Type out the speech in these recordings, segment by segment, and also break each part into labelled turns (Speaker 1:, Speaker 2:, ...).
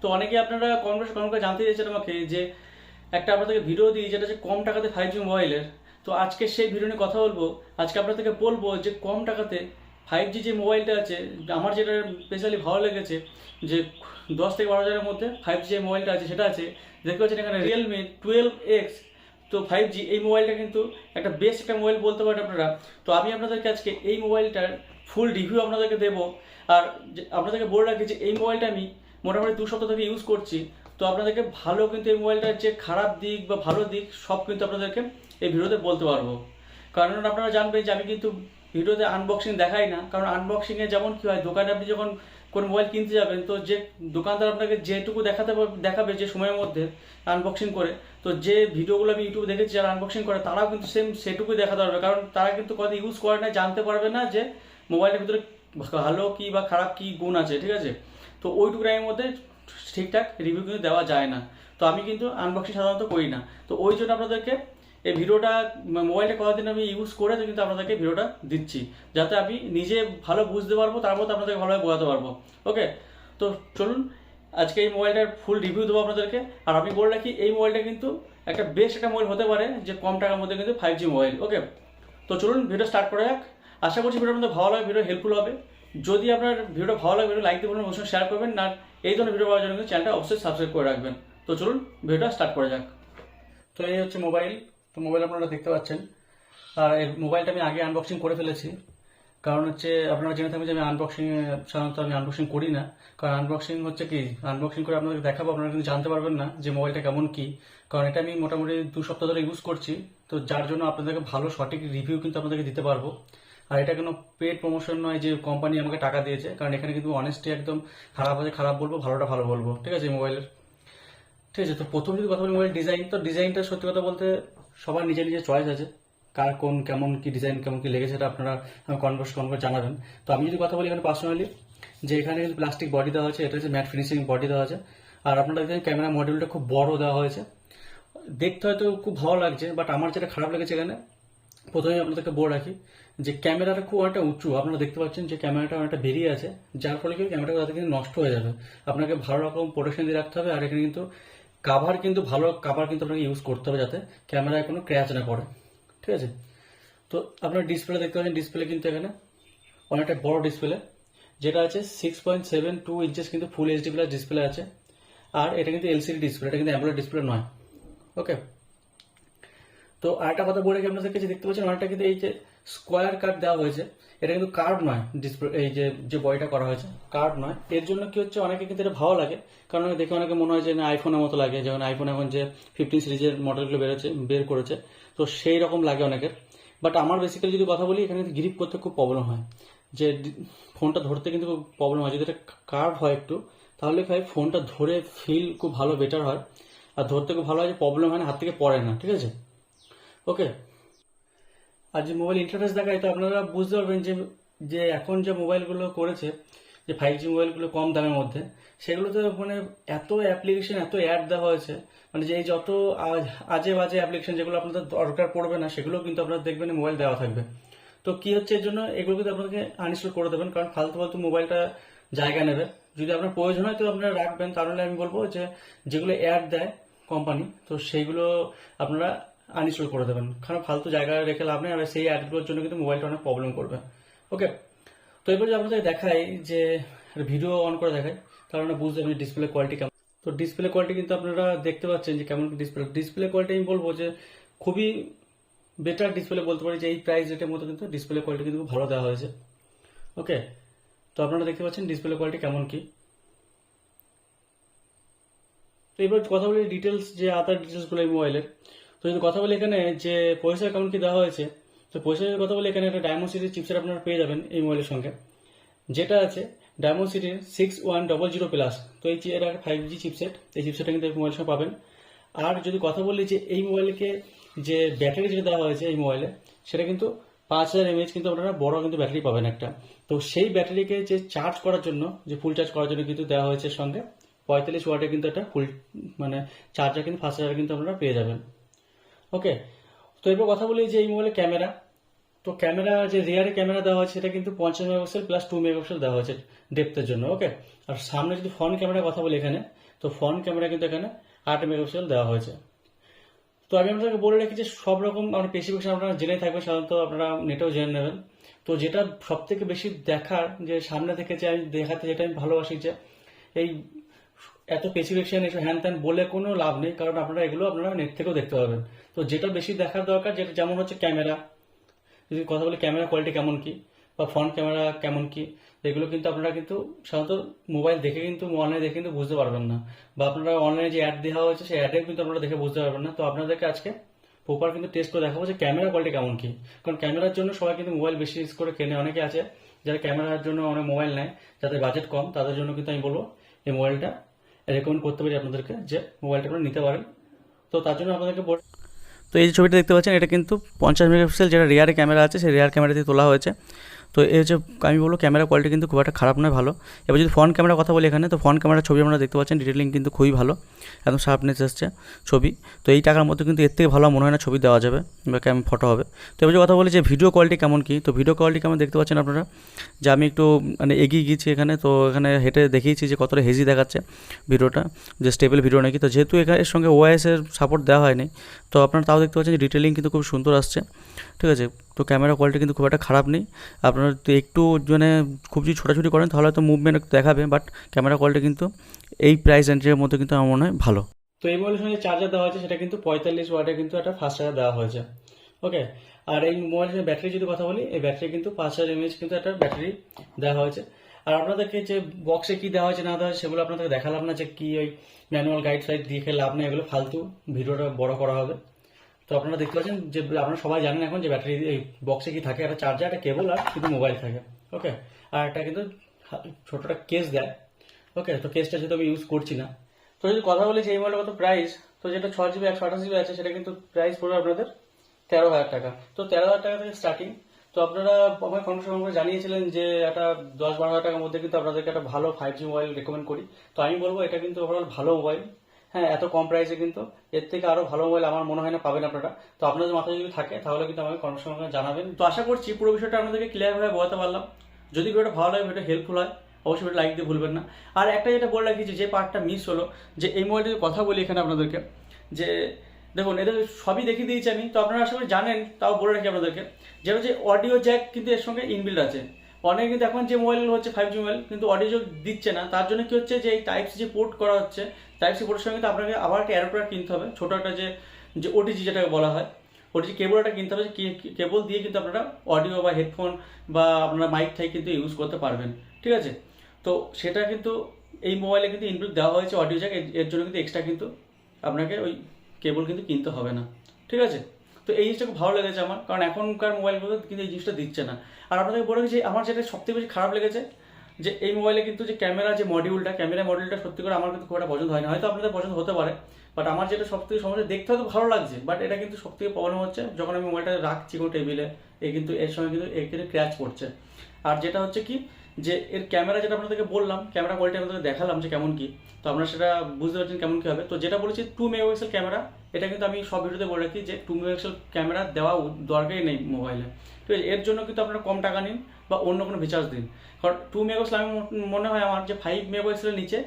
Speaker 1: তো অনেকে আপনারা কম করে জানতে চাইছেন আমাকে যে একটা আপনাদেরকে ভিডিও দিই যেটা হচ্ছে কম টাকাতে 5G মোবাইলের। তো আজকে সেই ভিডিও নিয়ে কথা বলবো। আজকে আপনাদেরকে বলবো যে কম টাকাতে 5G যে মোবাইলটা আছে, আমার যেটা স্পেশালি ভালো লেগেছে যে 10 থেকে 12 হাজারের মধ্যে 5G যে মোবাইলটা আছে সেটা আছে। দেখতে পাচ্ছেন এখানে রিয়েলমি 12X। তো 5G এই মোবাইলটা কিন্তু একটা বেস্ট একটা মোবাইল বলতে পারেন আপনারা। তো আমি আপনাদেরকে আজকে এই মোবাইলটার ফুল রিভিউ আপনাদেরকে দেবো। আর আপনাদেরকে বলে রাখি যে এই মোবাইলটা আমি মোটামুটি 2 সপ্তাহ থেকে ইউজ করছি। তো আপনাদেরকে ভালো কিন্তু এই মোবাইলটার যে খারাপ দিক বা ভালো দিক সব কিন্তু আপনাদেরকে এই ভিডিওতে বলতে পারবো। কারণ আপনারা জানবেন যে আমি কিন্তু ভিডিওতে আনবক্সিং দেখাই না, কারণ আনবক্সিংয়ে যেমন কী হয়, দোকানে আপনি যখন কোনো মোবাইল কিনতে যাবেন তো যে দোকানদার আপনাকে যেটুকু দেখাবে যে সময়ের মধ্যে আনবক্সিং করে, তো যে ভিডিওগুলো আমি ইউটিউবে দেখেছি যারা আনবক্সিং করে তারাও কিন্তু সেম সেটুকুই দেখাতে পারবে, কারণ তারা কিন্তু কথা ইউজ করে না, জানতে পারবে না যে মোবাইলের ভিতরে ভালো কী বা খারাপ কী গুণ আছে, ঠিক আছে। তো ওইটুকু টাইমের মধ্যে ঠিকঠাক রিভিউ কিন্তু দেওয়া যায় না। তো আমি কিন্তু আনবক্সিং সাধারণত করি না। তো ওই জন্য আপনাদেরকে এই ভিডিওটা মোবাইলটা কতদিন আমি ইউজ করে তো কিন্তু আপনাদেরকে ভিডিওটা দিচ্ছি, যাতে আমি নিজে ভালো বুঝতে পারবো, তার মধ্যে আপনাদেরকে ভালোভাবে বোঝাতে পারবো। ওকে, তো চলুন আজকে এই মোবাইলটার ফুল রিভিউ দেবো আপনাদেরকে। আর আমি বলে রাখি এই মোবাইলটা কিন্তু একটা বেস্ট একটা মোবাইল হতে পারে, যে কম টাকার মধ্যে কিন্তু 5G মোবাইল। ওকে, তো চলুন ভিডিও স্টার্ট করা যাক। আশা করছি ভিডিওর মধ্যে ভালো লাগে, ভিডিও হেল্পফুল হবে। যদি আপনার ভিডিওটা ভালো লাগে, ভিডিও লাইক দেবেন, অবশ্যই শেয়ার করবেন। আর এই ধরনের ভিডিও পাওয়ার জন্য কিন্তু চ্যানেলটা অবশ্যই সাবস্ক্রাইব করে রাখবেন। তো চলুন ভিডিওটা স্টার্ট করা যাক। তো এই হচ্ছে মোবাইল। তো মোবাইল আপনারা দেখতে পাচ্ছেন। আর এই মোবাইলটা আমি আগে আনবক্সিং করে ফেলেছি, কারণ হচ্ছে আপনারা জেনে থাকবেন যে আমি সাধারণত আমি আনবক্সিং করি না। কারণ আনবক্সিং হচ্ছে কি, আনবক্সিং করে আপনাদের দেখাবো, আপনারা কিন্তু জানতে পারবেন না যে মোবাইলটা কেমন কি। কারণ এটা আমি মোটামুটি 2 সপ্তাহ ধরে ইউজ করছি, তো যার জন্য আপনাদেরকে ভালো সঠিক রিভিউ কিন্তু আপনাদেরকে দিতে পারবো। আর এটা কোনো পেড প্রমোশন নয় যে কোম্পানি আমাকে টাকা দিয়েছে, কারণ এখানে কিন্তু অনেস্টলি একদম খারাপ আছে খারাপ বলবো, ভালোটা ভালো বলবো, ঠিক আছে মোবাইলের। ঠিক আছে, তো প্রথম যদি কথা বলি মোবাইল ডিজাইন, তো ডিজাইনটা সত্যি কথা বলতে সবার নিজের নিজের চয়েস আছে, কার কোন কেমন কি ডিজাইন কেমন কি লেগেছে সেটা আপনারা কনভার্স জানাবেন। তো আমি যদি কথা বলি এখানে পার্সোনালি, যে এখানে কিন্তু প্লাস্টিক বডি দেওয়া হয়েছে, এটা হচ্ছে ম্যাট ফিনিশিং বডি দেওয়া আছে। আর আপনারা দেখেন ক্যামেরা মডিউলটা খুব বড় দেওয়া হয়েছে, দেখতে হয়তো খুব ভালো লাগছে, বাট আমার যেটা খারাপ লেগেছে এখানে, প্রথমে আপনাদেরকে বলে রাখি যে ক্যামেরাটা খুব অনেকটা উঁচু, আপনারা দেখতে পাচ্ছেন যে ক্যামেরাটা অনেকটা বেরিয়ে আছে, যার ফলে কি ক্যামেরাটা তাদের কিন্তু নষ্ট হয়ে যাবে। আপনাকে ভালো রকম প্রোটেকশন দিয়ে রাখতে হবে। আর এখানে কিন্তু ভালো কাভার কিন্তু আপনাকে ইউজ করতে হবে, যাতে ক্যামেরায় কোনো ক্র্যাচ না করে, ঠিক আছে। তো আপনার ডিসপ্লে দেখতে পাচ্ছেন, ডিসপ্লে কিন্তু এখানে অনেকটা বড় ডিসপ্লে, যেটা আছে 6.72 ইঞ্চেস কিন্তু ফুল এইচডি প্লাস ডিসপ্লে আছে। আর এটা কিন্তু এলসিডি ডিসপ্লে, এটা কিন্তু অ্যামোলেড ডিসপ্লে নয়। ওকে, তো আরেকটা কথা বলে আপনাদের কাছে দেখতে পাচ্ছেন অনেকটা কিন্তু এই যে স্কোয়ার কাট দেওয়া হয়েছে, এটা কিন্তু কার্ভ নয়। ডিসপ্লে এই যে যে বডিটা করা হয়েছে কার্ভ নয়। এর জন্য কি হচ্ছে, অনেকে কিন্তু এটা ভালো লাগে, কারণ দেখে অনেকে মনে হয় যে না আইফোনের মতো লাগে, যেমন আইফোন এখন যে 15 সিরিজের মডেলগুলো বের করেছে, তো সেই রকম লাগে অনেকের। বাট আমার বেসিক্যালি যদি কথা বলি, এখানে কিন্তু গ্রিপ করতে খুব প্রবলেম হয়, যে ফোনটা ধরতে কিন্তু খুব প্রবলেম হয়। যদি এটা কার্ভ হয় একটু, তাহলে ভাই ফোনটা ধরে ফিল খুব ভালো বেটার হয়, আর ধরতে খুব ভালো হয়, যে প্রবলেম হয় না, হাত থেকে পড়ে না, ঠিক আছে। ওকে, আর যে মোবাইল ইন্টারফেস দেখায়, তো আপনারা বুঝতে পারবেন যে যে এখন যে মোবাইলগুলো করেছে, যে 5G মোবাইলগুলো কম দামের মধ্যে, সেগুলোতে মানে এত অ্যাপ্লিকেশন এত অ্যাড দেওয়া হয়েছে, মানে যে এই যত আজে বাজে অ্যাপ্লিকেশন যেগুলো আপনাদের দরকার পড়বে না, সেগুলো কিন্তু আপনারা দেখবেন মোবাইল দেওয়া থাকবে। তো কি হচ্ছে, এর জন্য এগুলো কিন্তু আপনাকে আনইনস্টল করে দেবেন, কারণ ফালতু ফালতু মোবাইলটা জায়গা নেবে। যদি আপনার প্রয়োজন হয় তো আপনারা রাখবেন, তাহলে আমি বলবো যে যেগুলো অ্যাড দেয় কোম্পানি, তো সেইগুলো আপনারা আনইনস্টল করে দেবেন, কারণ ফালতু জায়গায় রেখে লাভ নেই, আর সেই অ্যাডগুলোর জন্য কিন্তু মোবাইলটা অনেক প্রবলেম করবে। ওকে, তো এবার যে আপনাদের দেখাই যে ভিডিও অন করে দেখাই, তাহলে আপনারা বুঝতে পারবেন ডিসপ্লে কোয়ালিটি কেমন। তো ডিসপ্লে কোয়ালিটি কিন্তু আপনারা দেখতে পাচ্ছেন যে কেমন ডিসপ্লে কোয়ালিটি আমি বলবো যে খুবই বেটার ডিসপ্লে বলতে পারি, যে এই প্রাইস রেটের মতো কিন্তু ডিসপ্লে কোয়ালিটি কিন্তু খুব ভালো দেওয়া হয়েছে। ওকে, তো আপনারা দেখতে পাচ্ছেন ডিসপ্লে কোয়ালিটি কেমন কি। তো এবার কথা বলি ডিটেলস, যে আদার ডিটেলসগুলো এই মোবাইলের। তো যদি কথা বলি এখানে যে পয়সা কেমন কি দেওয়া হয়েছে, তো পয়সার কথা বলি এখানে একটা ডায়মন্ড সিরিজ চিপসেট আপনারা পেয়ে যাবেন এই মোবাইলের সঙ্গে, যেটা আছে ডায়মন্ড সিটির 6100+। তো এই এটা 5G চিপসেট, এই চিপসেটটা কিন্তু এই মোবাইলের সঙ্গে পাবেন। আর যদি কথা বলি যে এই মোবাইলকে যে ব্যাটারি যেটা দেওয়া হয়েছে এই মোবাইলে, সেটা কিন্তু 5000 mAh কিন্তু আপনারা বড় কিন্তু ব্যাটারি পাবেন একটা। তো সেই ব্যাটারিকে যে চার্জ করার জন্য, যে ফুল চার্জ করার জন্য কিন্তু দেওয়া হয়েছে সঙ্গে 45 ওয়াটের কিন্তু একটা ফুল মানে চার্জার কিন্তু ফার্স্ট চার্জার কিন্তু আপনারা পেয়ে যাবেন। ওকে, তো এরপর কথা বলি যে এই মোবাইলের ক্যামেরা। তো ক্যামেরা যে রিয়ারে ক্যামেরা দেওয়া হয়েছে সেটা কিন্তু 50 মেগাপিক্সেল প্লাস 2 মেগাপিক্সেল দেওয়া হয়েছে ডেপথের জন্য। ওকে, আর সামনে যদি ফ্রন্ট ক্যামেরার কথা বলি এখানে, তো ফ্রন্ট ক্যামেরা কিন্তু এখানে 8 মেগাপিক্সেল দেওয়া হয়েছে। তো আমি আপনাকে বলে রাখি যে সব রকম আপনার স্পেসিফিকেশন আপনারা জেনে থাকবেন, সাধারণত আপনারা নেটেও জেনে নেবেন। তো যেটা সব থেকে বেশি দেখার, যে সামনে থেকে যে আমি দেখাতে যেটা আমি ভালোবাসি, যে এই এত স্পেসিফিকেশন এসব হ্যান ত্যান বলে কোনো লাভ নেই, কারণ আপনারা এগুলো আপনারা নেট থেকেও দেখতে পাবেন। তো যেটা বেশি দেখার দরকার, যেটা যেমন হচ্ছে ক্যামেরা, যদি কথা বলি ক্যামেরা কোয়ালিটি কেমন কি, বা ফ্রন্ট ক্যামেরা কেমন কি, এগুলো কিন্তু আপনারা কিন্তু সাধারণত মোবাইল দেখে কিন্তু অনলাইনে দেখে কিন্তু বুঝতে পারবেন না, বা আপনারা অনলাইনে যে অ্যাড দেওয়া হয়েছে সেই অ্যাডে কিন্তু আপনারা দেখে বুঝতে পারবেন না। তো আপনাদেরকে আজকে প্রপার কিন্তু টেস্ট করে দেখাবো যে ক্যামেরা কোয়ালিটি কেমন কি। কারণ ক্যামেরার জন্য সবাই কিন্তু মোবাইল বেশি ইউজ করে কেনে, অনেকে আছে যারা ক্যামেরার জন্য অনেক মোবাইল নেয়, যাদের বাজেট কম, তাদের জন্য কিন্তু আমি বলবো এই মোবাইলটা রেকমেন্ড করতে পারি আপনাদেরকে, যে মোবাইলটা আপনারা নিতে পারেন। তো তার জন্য আপনাদেরকে তো এই যে ছবিটা দেখতে পাচ্ছেন, এটা কিন্তু 50 মেগাপিক্সেল যেটা রিয়ারে ক্যামেরা আছে, সেই রিয়ার ক্যামেরা দিয়ে তোলা হয়েছে। তো এই হচ্ছে, আমি বলবো ক্যামেরা কোয়ালিটি কিন্তু খুব একটা খারাপ নয়, ভালো। এবার যদি ফ্রন্ট ক্যামেরা কথা বলি এখানে, তো ফ্রন্ট ক্যামেরার ছবি আপনারা দেখতে পাচ্ছেন, ডিটেলিং কিন্তু খুবই ভালো, একদম শার্পনেস এসছে ছবি। তো এই টাকার মধ্যে কিন্তু এর থেকে ভালো মনে হয় না ছবি দেওয়া যাবে বা ফটো হবে। তো এবার যে কথা বলি যে ভিডিও কোয়ালিটি কেমন কি, তো ভিডিও কোয়ালিটি কেমন দেখতে পাচ্ছেন আপনারা, যে আমি একটু মানে এগিয়ে গিয়েছি এখানে, তো এখানে হেঁটে দেখিয়েছি যে কতটা হেজি দেখাচ্ছে ভিডিওটা, যে স্টেবল ভিডিও নাকি। তো যেহেতু এর সঙ্গে ওআইএসের সাপোর্ট দেওয়া হয়নি, তো আপনারা তাও দেখতে পাচ্ছেন যে ডিটেলিং কিন্তু খুব সুন্দর আসছে, ঠিক আছে। তো ক্যামেরা কোয়ালিটি কিন্তু খুব একটা খারাপ নেই। আপনারা তো একটু মানে খুব যদি ছোটাছুটি করেন তাহলে হয়তো মুভমেন্ট একটু দেখাবে, বাট ক্যামেরা কোয়ালিটি কিন্তু এই প্রাইস রেঞ্জের মধ্যে কিন্তু আমার মনে হয় ভালো। তো এই মোবাইলের সঙ্গে চার্জার দেওয়া হয়েছে, সেটা কিন্তু 45 ওয়াটের কিন্তু একটা ফাস্ট চার্জার দেওয়া হয়েছে, ওকে। আর এই মোবাইলের ব্যাটারি যদি কথা বলি, এই ব্যাটারি কিন্তু 5000 mAh কিন্তু একটা ব্যাটারি দেওয়া হয়েছে। আর আপনাদেরকে যে বক্সে কি দেওয়া হয়েছে না দেওয়া হয়েছে সেগুলো আপনাদেরকে দেখালাম না, যে কি ওই ম্যানুয়াল গাইড ফাইড দেখে লাভ নেই, এগুলো ফালতু, ভিডিওটা বড় করা হবে। তো আপনারা দেখতে পাচ্ছেন যে আপনারা সবাই জানেন এখন যে ব্যাটারি এই বক্সে কি থাকে, একটা চার্জার, একটা কেবল, আর কিন্তু মোবাইল থাকে, ওকে। আর একটা কিন্তু ছোটটা কেস দেয়, ওকে। তো কেসটা যেহেতু আমি ইউজ করছি না। তো যদি কথা বলি যে এই মোবাইলের কত প্রাইস, তো যেটা 6GB 128GB আছে, সেটা কিন্তু প্রাইস পড়বে আপনাদের 13,000 টাকা। তো 13,000 টাকা থেকে স্টার্টিং। তো আপনারা আমার কনফার্ম করে জানিয়েছিলেন যে একটা 10-12 হাজার টাকার মধ্যে কিন্তু আপনাদেরকে একটা ভালো 5G মোবাইল রেকমেন্ড করি। তো আমি বলবো এটা কিন্তু ওভারঅল ভালো মোবাইল, হ্যাঁ, এত কম প্রাইসে কিন্তু এর থেকে আরো ভালো মোবাইল আমার মনে হয় না পাবেন আপনারা। তো আপনাদের মাথায় যদি থাকে তাহলে কিন্তু আমাকে কনফার্ম করে জানাবেন। তো আশা করছি পুরো বিষয়টা আপনাদেরকে ক্লিয়ারভাবে বোঝাতে পারলাম। যদি ভিডিওটা ভালো লাগে, ভিডিও হেল্পফুল হয়, অবশ্যই ভিডিও লাইক দিয়ে ভুলবেন না। আর একটা যেটা বলে রাখি, যে পার্টটা মিস হলো, যে এই মোবাইলটির কথা বলি এখানে আপনাদেরকে, যে দেখুন এদের সবই দেখিয়ে দিয়েছি আমি, তো আপনারা আশা করি জানেন, তাও বলে রাখি আপনাদেরকে, যেটা হচ্ছে অডিও জ্যাক কিন্তু এর সঙ্গে ইনবিল্ড আছে। অনেক কিন্তু এখন যে মোবাইল হচ্ছে 5G মোবাইল কিন্তু অডিও জ্যাক দিচ্ছে না, তার জন্য কি হচ্ছে যে এই টাইপ সি যে পোর্ট করা হচ্ছে, টাইপ সি পোর্টের সঙ্গে কিন্তু আপনাকে আবার একটা অ্যাডাপ্টার কিনতে হবে, ছোটো একটা যে যে ওটিজি যেটাকে বলা হয়, ওটিজি কেবল একটা কিনতে হবে, কেবল দিয়ে কিন্তু আপনারা অডিও বা হেডফোন বা আপনারা মাইক থেকে কিন্তু ইউজ করতে পারবেন, ঠিক আছে। তো সেটা কিন্তু এই মোবাইলে কিন্তু ইনক্লুড দেওয়া হয়েছে অডিও জ্যাক, এর জন্য কিন্তু এক্সট্রা কিন্তু আপনাকে ওই কেবল কিন্তু কিনতে হবে না, ঠিক আছে। তো এই জিনিসটা খুব ভালো লেগেছে আমার, কারণ এখনকার মোবাইলগুলো কিন্তু এই জিনিসটা দিচ্ছে না। আর আপনাদেরকে বলে যে আমার যেটা সবথেকে বেশি খারাপ লেগেছে, যে এই মোবাইলে কিন্তু যে ক্যামেরা মডিউলটা সত্যি করে আমার কিন্তু খুব একটা পছন্দ হয় না, হয়তো আপনাদের পছন্দ হতে পারে, বাট আমার যেটা সবথেকে সমস্যা, দেখতে হয়তো ভালো লাগছে, বাট এটা কিন্তু সবথেকে প্রবলেম হচ্ছে যখন আমি মোবাইলটা রাখছি কোনো টেবিলে, কিন্তু এর সঙ্গে কিন্তু এর কিন্তু ক্র্যাচ পড়ছে। আর যেটা হচ্ছে কি, যে এর ক্যামেরা, যেটা আপনাদেরকে বললাম, ক্যামেরা কোয়ালিটি আপনাদেরকে দেখালাম যে কেমন কি, তো আপনারা সেটা বুঝতে পারছেন কেমন কি হবে। তো যেটা বলেছি 2 মেগাপিক্সেল ক্যামেরা, এটা কিন্তু আমি সব ভিডিওতে বলে রাখি যে 2 মেগাপিক্সেল ক্যামেরা দেওয়া দরকারই নেই মোবাইলে, ঠিক আছে। এর জন্য কিন্তু আপনারা কম টাকা নিন বা অন্য কোনো ফিচার্স দিন, কারণ 2 মেগাপিক্সেল আমি মনে হয় আমার যে 5 মেগাপিক্সেলের নিচে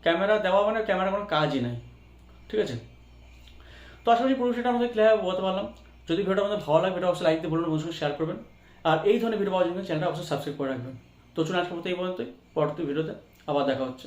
Speaker 1: ক্যামেরা দেওয়া মানে ক্যামেরা কোনো কাজই নাই, ঠিক আছে। তো আশা করি পুরো বিষয়টা আমাদের ক্লিয়ার বলতে পারলাম। যদি ভিডিওটা আমাদের ভালো লাগে, ভিডিও অবশ্যই লাইক দিয়ে বলুন, অবশ্যই শেয়ার করবেন। আর এই ধরনের ভিডিও পাওয়ার জন্য চ্যানেলটা অবশ্যই সাবস্ক্রাইব করে রাখবেন। তো চলুন আজকের মতো এই পর্যন্তই, পরবর্তী ভিডিওতে আবার দেখা হচ্ছে।